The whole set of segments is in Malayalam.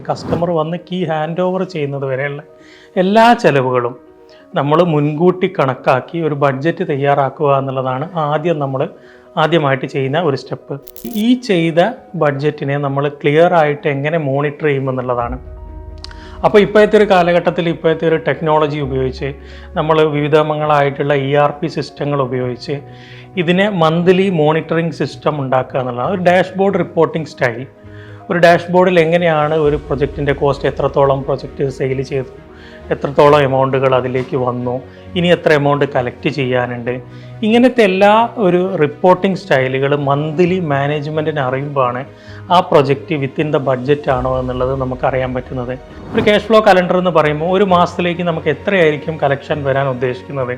കസ്റ്റമർ വന്ന് കീ ഹാൻഡ് ഓവർ ചെയ്യുന്നത് വരെയുള്ള എല്ലാ ചെലവുകളും നമ്മൾ മുൻകൂട്ടി കണക്കാക്കി ഒരു ബഡ്ജറ്റ് തയ്യാറാക്കുക എന്നുള്ളതാണ് ആദ്യമായിട്ട് ചെയ്യുന്ന ഒരു സ്റ്റെപ്പ്. ഈ ചെയ്ത ബഡ്ജറ്റിനെ നമ്മൾ ക്ലിയർ ആയിട്ട് എങ്ങനെ മോണിറ്റർ ചെയ്യുമെന്നുള്ളതാണ്. അപ്പോൾ ഇപ്പോഴത്തെ ഒരു കാലഘട്ടത്തിൽ ഇപ്പോഴത്തെ ഒരു ടെക്നോളജി ഉപയോഗിച്ച് നമ്മൾ വിവിധങ്ങളായിട്ടുള്ള ERP സിസ്റ്റങ്ങൾ ഉപയോഗിച്ച് ഇതിനെ മന്ത്ലി മോണിറ്ററിങ് സിസ്റ്റം ഉണ്ടാക്കുക എന്നുള്ളതാണ്. ഒരു ഡാഷ്ബോർഡ് റിപ്പോർട്ടിംഗ് സ്റ്റൈൽ. ഒരു ഡാഷ്ബോർഡിൽ എങ്ങനെയാണ് ഒരു പ്രൊജക്റ്റിൻ്റെ കോസ്റ്റ്, എത്രത്തോളം പ്രൊജക്റ്റ് സെയിൽ ചെയ്തു, എത്രത്തോളം എമൗണ്ടുകൾ അതിലേക്ക് വന്നു, ഇനി എത്ര എമൗണ്ട് കളക്ട് ചെയ്യാനുണ്ട്, ഇങ്ങനത്തെ എല്ലാ ഒരു റിപ്പോർട്ടിംഗ് സ്റ്റൈലുകൾ മന്ത്ലി മാനേജ്മെൻറ്റിന് അറിയുമ്പോഴാണ് ആ പ്രൊജക്റ്റ് വിത്തിൻ ദ ബഡ്ജറ്റ് ആണോ എന്നുള്ളത് നമുക്കറിയാൻ പറ്റുന്നത്. ഒരു ക്യാഷ് ഫ്ലോ കലണ്ടർ എന്ന് പറയുമ്പോൾ ഒരു മാസത്തിലേക്ക് നമുക്ക് എത്രയായിരിക്കും കളക്ഷൻ വരാൻ ഉദ്ദേശിക്കുന്നത്,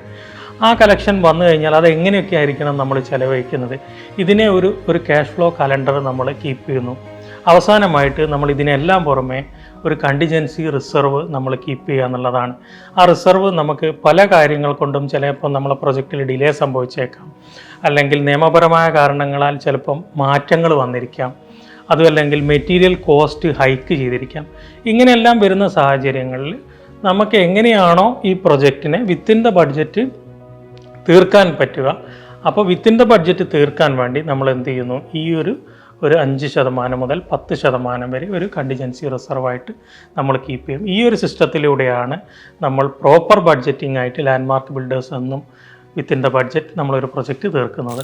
ആ കളക്ഷൻ വന്നു കഴിഞ്ഞാൽ അത് എങ്ങനെയൊക്കെ ആയിരിക്കണം നമ്മൾ ചിലവഴിക്കുന്നത്, ഇതിനെ ഒരു ക്യാഷ് ഫ്ലോ കലണ്ടർ നമ്മൾ കീപ്പ് ചെയ്യുന്നു. അവസാനമായിട്ട് നമ്മൾ ഇതിനെല്ലാം പുറമെ ഒരു കണ്ടിജൻസി റിസർവ് നമ്മൾ കീപ്പ് ചെയ്യുക എന്നുള്ളതാണ്. ആ റിസർവ് നമുക്ക് പല കാര്യങ്ങൾ കൊണ്ടും ചിലപ്പോൾ നമ്മളെ പ്രൊജക്റ്റിൽ ഡിലേ സംഭവിച്ചേക്കാം, അല്ലെങ്കിൽ നിയമപരമായ കാരണങ്ങളാൽ ചിലപ്പം മാറ്റങ്ങൾ വന്നിരിക്കാം, അതുമല്ലെങ്കിൽ മെറ്റീരിയൽ കോസ്റ്റ് ഹൈക്ക് ചെയ്തിരിക്കാം. ഇങ്ങനെയെല്ലാം വരുന്ന സാഹചര്യങ്ങളിൽ നമുക്ക് എങ്ങനെയാണോ ഈ പ്രൊജക്റ്റിനെ വിത്തിൻ ദ ബഡ്ജറ്റ് തീർക്കാൻ പറ്റുക, അപ്പോൾ വിത്തിൻ ദ ബഡ്ജറ്റ് തീർക്കാൻ വേണ്ടി നമ്മൾ എന്ത് ചെയ്യുന്നു, ഈ ഒരു 5% മുതൽ 10% വരെ ഒരു കണ്ടിജൻസി റിസർവായിട്ട് നമ്മൾ കീപ്പ് ചെയ്യും. ഈ ഒരു സിസ്റ്റത്തിലൂടെയാണ് നമ്മൾ പ്രോപ്പർ ബഡ്ജറ്റിംഗ് ആയിട്ട് ലാൻഡ്മാർക്ക് ബിൽഡേഴ്സ് എന്നും വിത്തിൻ ദ ബഡ്ജറ്റ് നമ്മളൊരു പ്രൊജക്റ്റ് തീർക്കുന്നത്.